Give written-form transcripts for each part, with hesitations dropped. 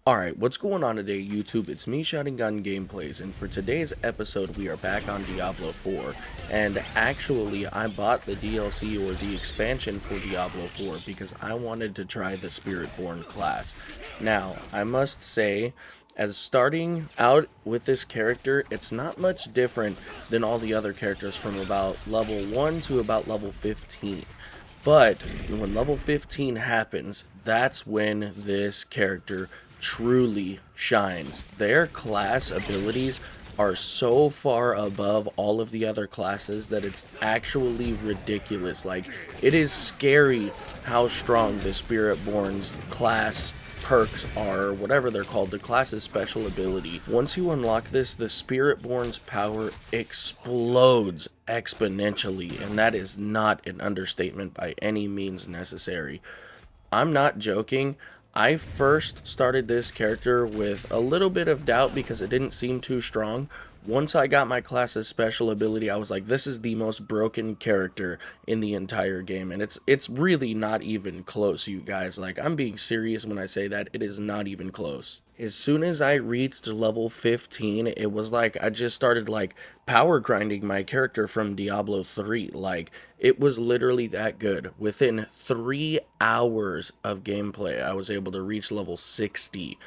Alright, what's going on today, YouTube? It's me, Shotting Gun Gameplays, and for today's episode, we are back on Diablo 4. And actually, I bought the DLC or the expansion for Diablo 4 because I wanted to try the spiritborn class. Now, I must say, as starting out with this character, it's not much different than all the other characters from about level 1 to about level 15. But when level 15 happens, that's when this character truly shines. Their class abilities are so far above all of the other classes that it's actually ridiculous. Like, it is scary how strong the Spiritborn's class perks are, whatever they're called, the class's special ability. Once you unlock this, the Spiritborn's power explodes exponentially, and that is not an understatement by any means necessary. I'm not joking. I first started this character with a little bit of doubt because it didn't seem too strong. Once I got my class's special ability, I was like, this is the most broken character in the entire game. And it's really not even close, you guys. Like, I'm being serious when I say that. It is not even close. As soon as I reached level 15, it was like I just started like power grinding my character from Diablo 3. Like, it was literally that good. Within 3 hours of gameplay, I was able to reach level 60.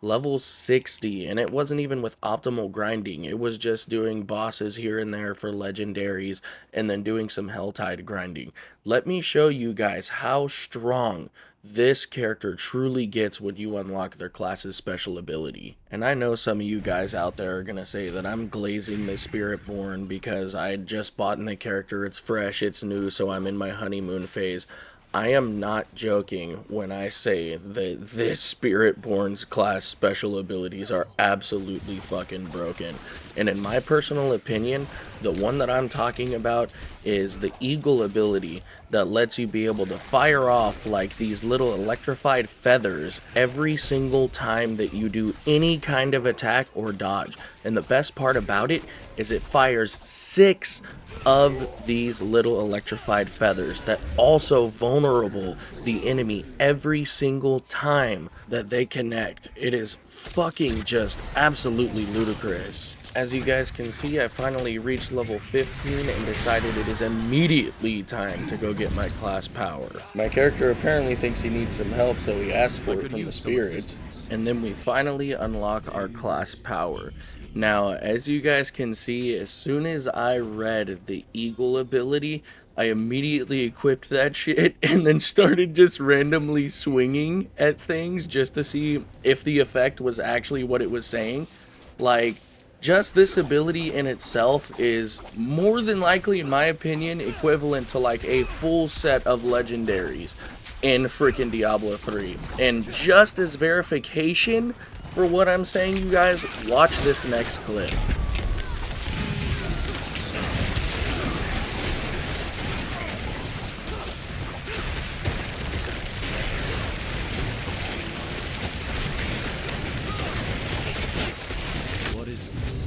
Level 60, and it wasn't even with optimal grinding. It was just doing bosses here and there for legendaries and then doing some Helltide grinding. Let me show you guys how strong this character truly gets when you unlock their class's special ability. And I know some of you guys out there are gonna say that I'm glazing the Spiritborn because I just bought in the character, it's fresh, it's new, so I'm in my honeymoon phase. I am not joking when I say that this Spiritborn's class special abilities are absolutely fucking broken. And in my personal opinion, the one that I'm talking about is the Eagle ability that lets you be able to fire off like these little electrified feathers every single time that you do any kind of attack or dodge. And the best part about it is it fires 6 of these little electrified feathers that also vulnerable the enemy every single time that they connect. It is fucking just absolutely ludicrous. As you guys can see, I finally reached level 15 and decided it is immediately time to go get my class power. My character apparently thinks he needs some help, so he asks for it from the spirits, and then we finally unlock our class power. Now, as you guys can see, as soon as I read the Eagle ability, I immediately equipped that shit and then started just randomly swinging at things just to see if the effect was actually what it was saying. Like, just this ability in itself is more than likely, in my opinion, equivalent to like a full set of legendaries in freaking Diablo 3. And just as verification for what I'm saying, you guys, watch this next clip. What is this?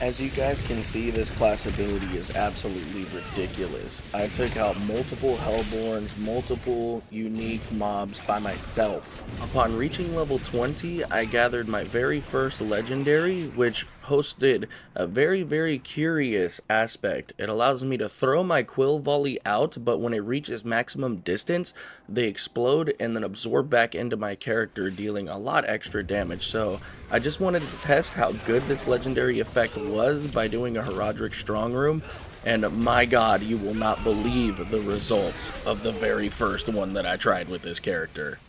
As you guys can see, this class ability is absolutely ridiculous. I took out multiple Hellborns, multiple unique mobs by myself. Upon reaching level 20, I gathered my very first legendary, which hosted a very curious aspect. It allows me to throw my quill volley out, but when it reaches maximum distance, they explode and then absorb back into my character, dealing a lot extra damage. So I just wanted to test how good this legendary effect was by doing a Herodric Strong Room, and my god, you will not believe the results of the very first one that I tried with this character.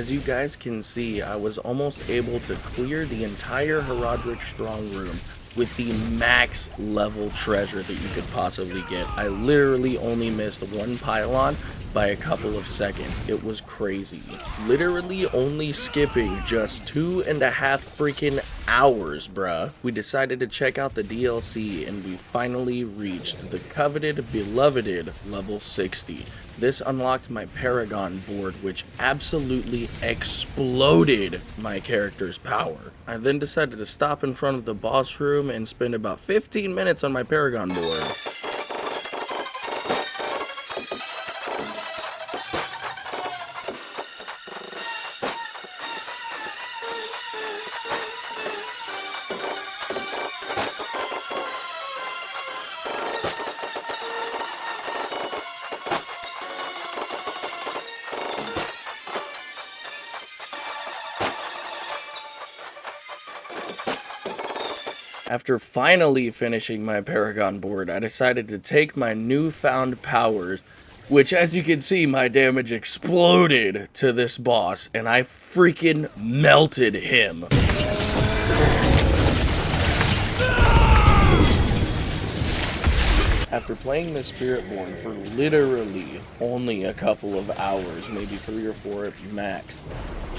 As you guys can see, I was almost able to clear the entire Herodric Strong Room with the max level treasure that you could possibly get. I literally only missed one pylon by a couple of seconds. It was crazy. Literally only skipping just 2.5 freaking hours, bruh. We decided to check out the DLC and we finally reached the coveted, beloved level 60. This unlocked my Paragon board, which absolutely exploded my character's power. I then decided to stop in front of the boss room and spend about 15 minutes on my Paragon board. After finally finishing my Paragon board, I decided to take my newfound powers, which as you can see, my damage exploded to this boss, and I freaking melted him. After playing the spiritborn for literally only a couple of hours, maybe 3 or 4 at max,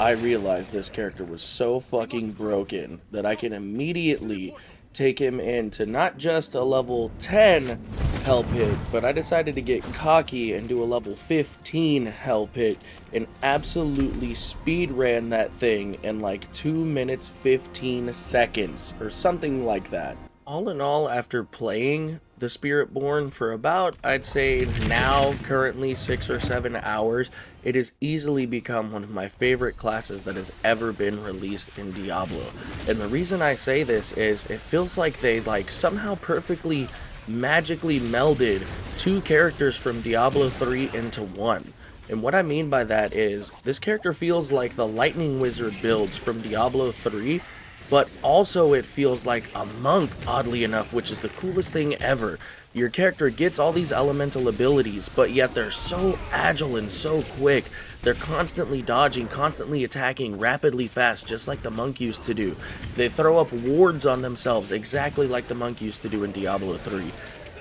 I realized this character was so fucking broken that I can immediately take him into not just a level 10 hell pit, but I decided to get cocky and do a level 15 hell pit and absolutely speed ran that thing in like 2 minutes 15 seconds or something like that. All in all, after playing the Spiritborn for about, I'd say now, currently 6 or 7 hours, it has easily become one of my favorite classes that has ever been released in Diablo. And the reason I say this is, it feels like they somehow perfectly, magically melded 2 characters from Diablo 3 into one. And what I mean by that is, this character feels like the Lightning Wizard builds from Diablo 3, but also it feels like a monk, oddly enough, which is the coolest thing ever. Your character gets all these elemental abilities, but yet they're so agile and so quick. They're constantly dodging, constantly attacking, rapidly fast, just like the monk used to do. They throw up wards on themselves, exactly like the monk used to do in Diablo 3.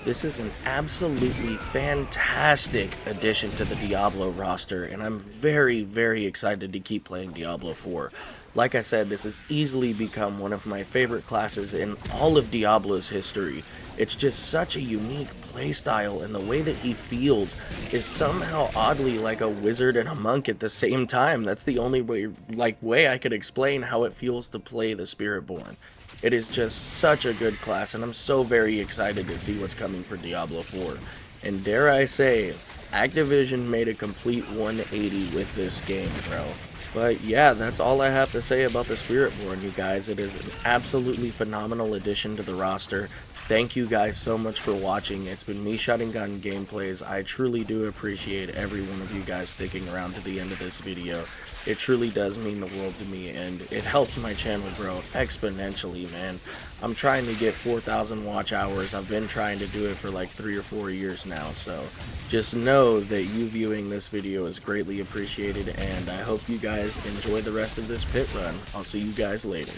This is an absolutely fantastic addition to the Diablo roster, and I'm very, very excited to keep playing Diablo 4. Like I said, this has easily become one of my favorite classes in all of Diablo's history. It's just such a unique playstyle, and the way that he feels is somehow oddly like a wizard and a monk at the same time. That's the only way I could explain how it feels to play the Spiritborn. It is just such a good class, and I'm so very excited to see what's coming for Diablo 4. And dare I say, Activision made a complete 180 with this game, bro. But yeah, that's all I have to say about the Spiritborn, you guys. It is an absolutely phenomenal addition to the roster. Thank you guys so much for watching. It's been me, Shotting Gun Gameplays. I truly do appreciate every one of you guys sticking around to the end of this video. It truly does mean the world to me, and it helps my channel grow exponentially, man. I'm trying to get 4,000 watch hours. I've been trying to do it for like 3 or 4 years now, so just know that you viewing this video is greatly appreciated, and I hope you guys enjoy the rest of this pit run. I'll see you guys later.